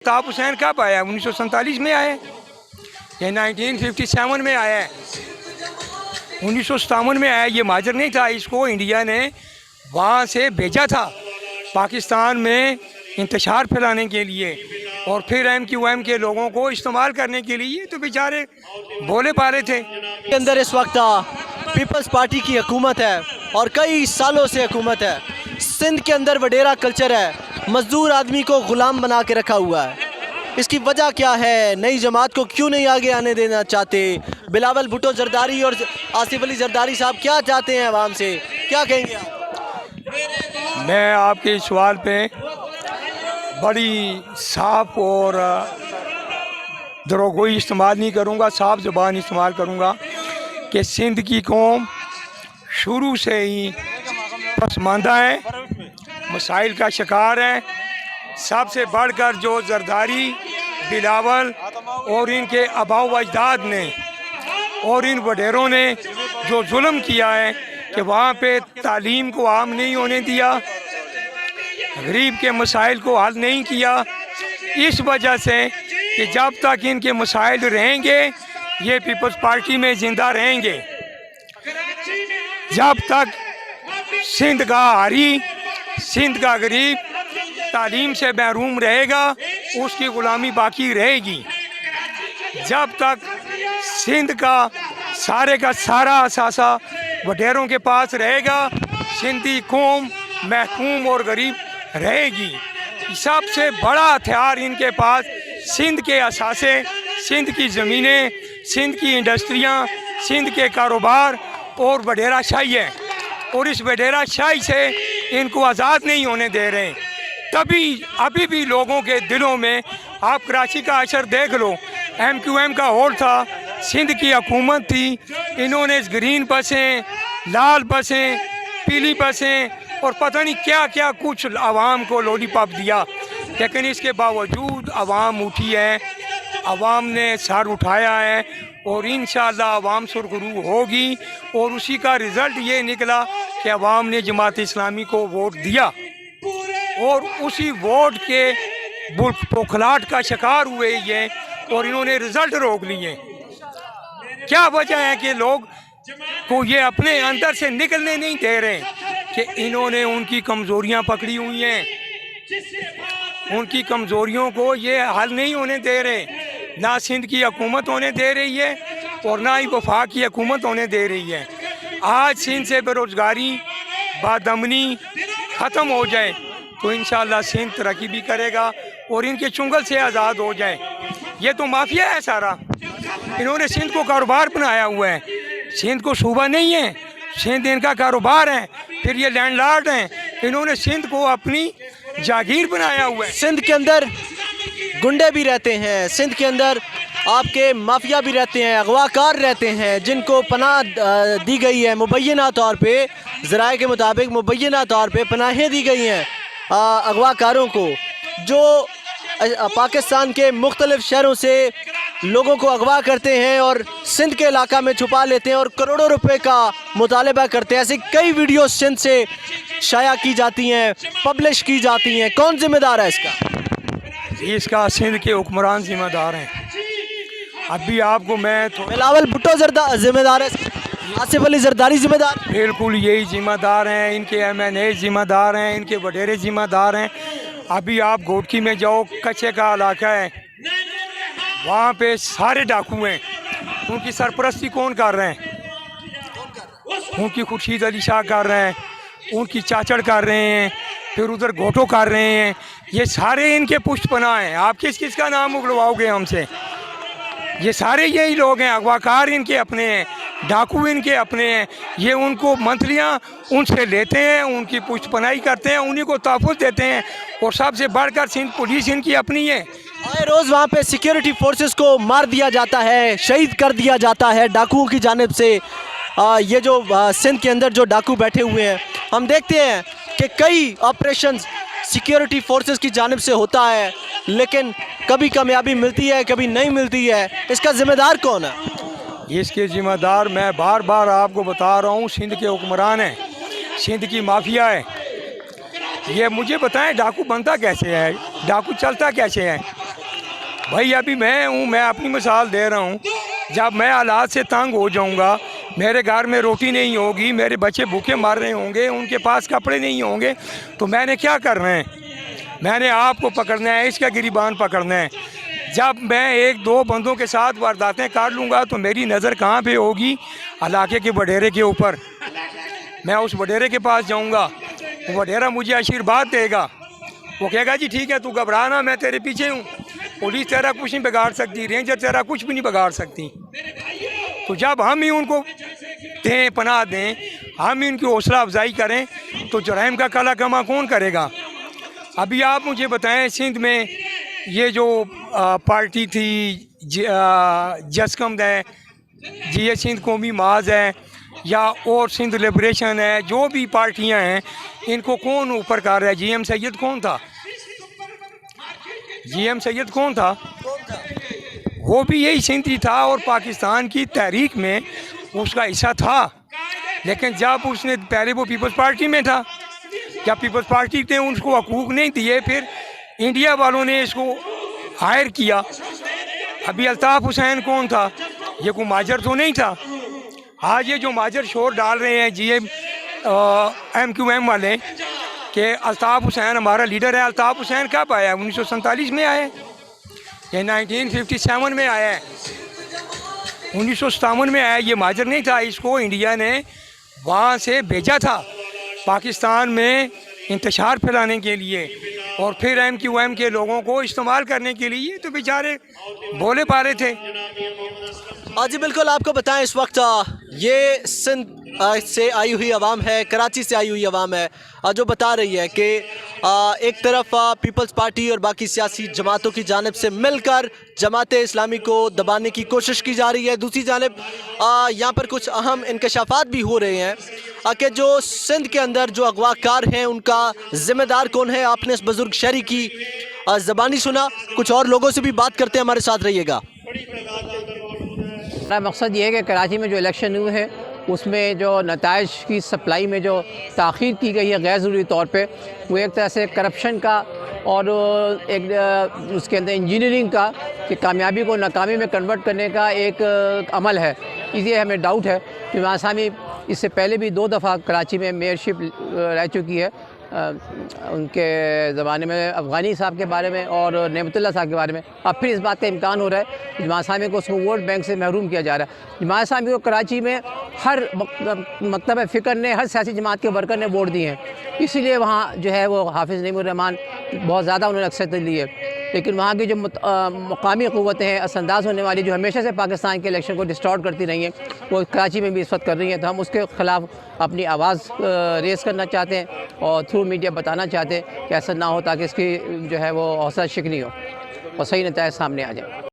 ताप हुसैन कब आया? 1947 में आया, ये 1957 में आया है, 1957 में आया। ये माजर नहीं था, इसको इंडिया ने वहाँ से भेजा था पाकिस्तान में इंतशार फैलाने के लिए और फिर MQM के लोगों को इस्तेमाल करने के लिए। तो बेचारे भोले भाले थे। के अंदर इस वक्त पीपल्स पार्टी की हुकूमत है और कई सालों से हुकूमत है। सिंध के अंदर वडेरा कल्चर है, मजदूर आदमी को गुलाम बना के रखा हुआ है। इसकी वजह क्या है? नई जमात को क्यों नहीं आगे आने देना चाहते? बिलावल भुट्टो जरदारी और आसिफ अली जरदारी साहब क्या चाहते हैं आवाम से, क्या कहेंगे आप? मैं आपके इस सवाल पे बड़ी साफ और दरोगोई इस्तेमाल नहीं करूँगा, साफ ज़बान इस्तेमाल करूँगा कि सिंध की कौम शुरू से ही पसमानदा है, मसाइल का शिकार है। सबसे बढ़कर जो जरदारी, बिलावल और इनके आबाओ व अजदाद ने और इन वडेरों ने जो जुल्म किया है कि वहाँ पे तालीम को आम नहीं होने दिया, गरीब के मसाइल को हल नहीं किया, इस वजह से कि जब तक इनके मसाइल रहेंगे ये पीपल्स पार्टी में ज़िंदा रहेंगे। जब तक सिंध का हारी, सिंध का गरीब तालीम से महरूम रहेगा, उसकी ग़ुलामी बाकी रहेगी। जब तक सिंध का सारे का सारा असासा वडेरों के पास रहेगा, सिंधी कौम महकूम और गरीब रहेगी। सबसे बड़ा हथियार इनके पास सिंध के असासे, सिंध की ज़मीनें, सिंध की इंडस्ट्रियाँ, सिंध के कारोबार और वडेरा शाही है। और इस वडेरा शाही से इनको आज़ाद नहीं होने दे रहे। तभी अभी भी लोगों के दिलों में, आप कराची का अशर देख लो, MQM का होल्ड था, सिंध की हुकूमत थी, इन्होंने ग्रीन बसें, लाल बसें, पीली बसें और पता नहीं क्या क्या कुछ आवाम को लॉलीपॉप दिया। लेकिन इसके बावजूद आवाम उठी है, आवाम ने सर उठाया है और इंशाअल्लाह आवाम सुरखरू होगी। और उसी का रिज़ल्ट ये निकला कि आवाम ने जमात इस्लामी को वोट दिया और उसी वोट के बौखलाहट का शिकार हुए ये और इन्होंने रिज़ल्ट रोक लिए। क्या वजह है कि लोग को ये अपने अंदर से निकलने नहीं दे रहे कि इन्होंने उनकी कमज़ोरियां पकड़ी हुई हैं, उनकी कमज़ोरियों को ये हल नहीं होने दे रहे। ना सिंध की हुकूमत होने दे रही है और ना ही वफाक की हुकूमत होने दे रही है। आज सिंध से बेरोज़गारी, बादमनी ख़त्म हो जाए तो इंशाअल्लाह सिंध तरक्की भी करेगा और इनके चुंगल से आज़ाद हो जाए। ये तो माफिया है सारा, इन्होंने सिंध को कारोबार बनाया हुआ है। सिंध को सूबा नहीं है, सिंध इनका कारोबार है। फिर ये लैंडलॉर्ड हैं, इन्होंने सिंध को अपनी जागीर बनाया हुआ है। सिंध के अंदर गुंडे भी रहते हैं, सिंध के अंदर आपके माफिया भी रहते हैं, अगवाकार रहते हैं, जिनको पनाह दी गई है मुबैना तौर पे, ज़राए के मुताबिक मुबैना तौर पे पनाहें दी गई हैं अगवाकारों को, जो पाकिस्तान के मुख्तलिफ़ शहरों से लोगों को अगवा करते हैं और सिंध के इलाका में छुपा लेते हैं और करोड़ों रुपए का मुतालबा करते हैं। ऐसी कई वीडियो सिंध से शाया की जाती हैं, पब्लिश की जाती हैं। कौन जिम्मेदार है इसका? इसका सिंध के हुक्मरान जिम्मेदार हैं। अभी आपको मैं बिलावल भुट्टो जिम्मेदार है, आसिफ अली जरदारी जिम्मेदार? बिल्कुल यही जिम्मेदार हैं, इनके MNA जिम्मेदार हैं, इनके वडेरे जिम्मेदार हैं। अभी आप घोटकी में जाओ, कच्चे का इलाका है, वहाँ पे सारे डाकू हैं। उनकी सरपरस्ती कौन कर रहे हैं? उनकी खुर्शीद अली शाह कर रहे हैं, उनकी चाचड़ कर रहे हैं, फिर उधर घोटो कर रहे हैं। ये सारे इनके पुष्टपना हैं। आप किस किस का नाम उगलवाओगे हमसे? ये सारे यही लोग हैं, अगवाकार इनके अपने हैं, डाकू इनके अपने हैं। ये उनको मंथलियाँ उनसे लेते हैं, उनकी पुष्टपनाही करते हैं, उन्हीं को तहफ़्फ़ुज़ देते हैं। और सबसे बढ़कर सिंध पुलिस इनकी अपनी है। आए रोज़ वहाँ पे सिक्योरिटी फोर्सेस को मार दिया जाता है, शहीद कर दिया जाता है डाकुओं की जानिब से। ये जो सिंध के अंदर जो डाकू बैठे हुए हैं, हम देखते हैं कि कई ऑपरेशंस सिक्योरिटी फोर्सेस की जानिब से होता है, लेकिन कभी कामयाबी मिलती है, कभी नहीं मिलती है। इसका ज़िम्मेदार कौन है? इसके ज़िम्मेदार मैं बार बार आपको बता रहा हूँ, सिंध के हुक्मरान हैं, सिंध की माफिया है। ये मुझे बताएं डाकू बनता कैसे है, डाकू चलता कैसे है? بھائی ابھی میں ہوں، میں اپنی مثال دے رہا ہوں، جب میں حالات سے تنگ ہو جاؤں گا، میرے گھر میں روٹی نہیں ہوگی، میرے بچے بھوکے مر رہے ہوں گے، ان کے پاس کپڑے نہیں ہوں گے، تو میں نے کیا کرنا ہے؟ میں نے آپ کو پکڑنا ہے، اس کا گریبان پکڑنا ہے۔ جب میں ایک دو بندوں کے ساتھ وارداتیں کر لوں گا تو میری نظر کہاں پہ ہوگی؟ علاقے کے وڈیرے کے اوپر۔ میں اس وڈیرے کے پاس جاؤں گا، وہ وڈیرا مجھے آشیرواد دے گا، وہ کہے گا جی ٹھیک ہے تو گھبرانا، میں تیرے پیچھے ہوں، پولیس تیرا کچھ نہیں بگاڑ سکتی، رینجر تیرا کچھ بھی نہیں بگاڑ سکتی۔ تو جب ہم ہی ان کو دیں، پناہ دیں، ہم ہی ان کی حوصلہ افزائی کریں تو جرائم کا کالا کما کون کرے گا؟ ابھی آپ مجھے بتائیں، سندھ میں یہ جو پارٹی تھی جسکم ہے، جی اے سندھ قومی محاذ ہے، یا اور سندھ لبریشن ہے، جو بھی پارٹیاں ہیں، ان کو کون اوپر کر رہا ہے؟ جی ایم سید کون تھا؟ جی ایم سید کون تھا؟ وہ بھی یہی سندھی تھا اور پاکستان کی تحریک میں اس کا حصہ تھا، لیکن جب اس نے پہلے وہ پیپلز پارٹی میں تھا، جب پیپلز پارٹی نے اس کو حقوق نہیں دیے، پھر انڈیا والوں نے اس کو ہائر کیا۔ ابھی الطاف حسین کون تھا؟ یہ کوئی ماجر تو نہیں تھا۔ آج یہ جو ماجر شور ڈال رہے ہیں جی ایم کیو ایم والے کہ الطاف حسین ہمارا لیڈر ہے، الطاف حسین کب آیا ہے؟ 1947 میں آیا ہے، یہ 1957 میں آیا ہے، 1957 میں آیا۔ یہ ماجر نہیں تھا، اس کو انڈیا نے وہاں سے بھیجا تھا پاکستان میں انتشار پھیلانے کے لیے، اور پھر ایم کیو ایم کے لوگوں کو استعمال کرنے کے لیے۔ تو بیچارے بولے پالے تھے۔ جی بالکل، آپ کو بتائیں اس وقت یہ سندھ سے آئی ہوئی عوام ہے، کراچی سے آئی ہوئی عوام ہے، جو بتا رہی ہے کہ ایک طرف پیپلز پارٹی اور باقی سیاسی جماعتوں کی جانب سے مل کر جماعت اسلامی کو دبانے کی کوشش کی جا رہی ہے، دوسری جانب یہاں پر کچھ اہم انکشافات بھی ہو رہے ہیں کہ جو سندھ کے اندر جو اغوا کار ہیں ان کا ذمہ دار کون ہے۔ آپ نے اس بزرگ شہری کی زبانی سنا، کچھ اور لوگوں سے بھی بات کرتے ہیں، ہمارے ساتھ رہیے گا۔ میرا مقصد یہ ہے کہ کراچی میں جو الیکشن ہوئے ہیں اس میں جو نتائج کی سپلائی میں جو تاخیر کی گئی ہے غیر ضروری طور پہ، وہ ایک طرح سے کرپشن کا اور ایک اس کے اندر انجینئرنگ کا، کہ کامیابی کو ناکامی میں کنورٹ کرنے کا ایک عمل ہے۔ اس لیے ہمیں ڈاؤٹ ہے کہ عمران ثانی اس سے پہلے بھی 2 دفعہ کراچی میں میئرشپ رہ چکی ہے، ان کے زمانے میں افغانی صاحب کے بارے میں اور نعمت اللہ صاحب کے بارے میں۔ اب پھر اس بات کا امکان ہو رہا ہے کہ جماعت اسلامی کو اس کو ووٹ بینک سے محروم کیا جا رہا ہے۔ جماعت اسلامی کو کراچی میں ہر مکتب فکر نے، ہر سیاسی جماعت کے ورکر نے ووٹ دیے ہیں، اسی لیے وہاں جو ہے وہ حافظ نعیم الرحمان بہت زیادہ انہوں نے اکثریت لی ہے۔ لیکن وہاں کی جو مقامی قوتیں ہیں، اثر انداز ہونے والی، جو ہمیشہ سے پاکستان کے الیکشن کو ڈسٹارٹ کرتی رہی ہیں، وہ کراچی میں بھی اس وقت کر رہی ہیں۔ تو ہم اس کے خلاف اپنی آواز ریز کرنا چاہتے ہیں اور تھرو میڈیا بتانا چاہتے ہیں کہ ایسا نہ ہو، تاکہ اس کی جو ہے وہ حوصلہ شکنی ہو اور صحیح نتائج سامنے آ جائیں۔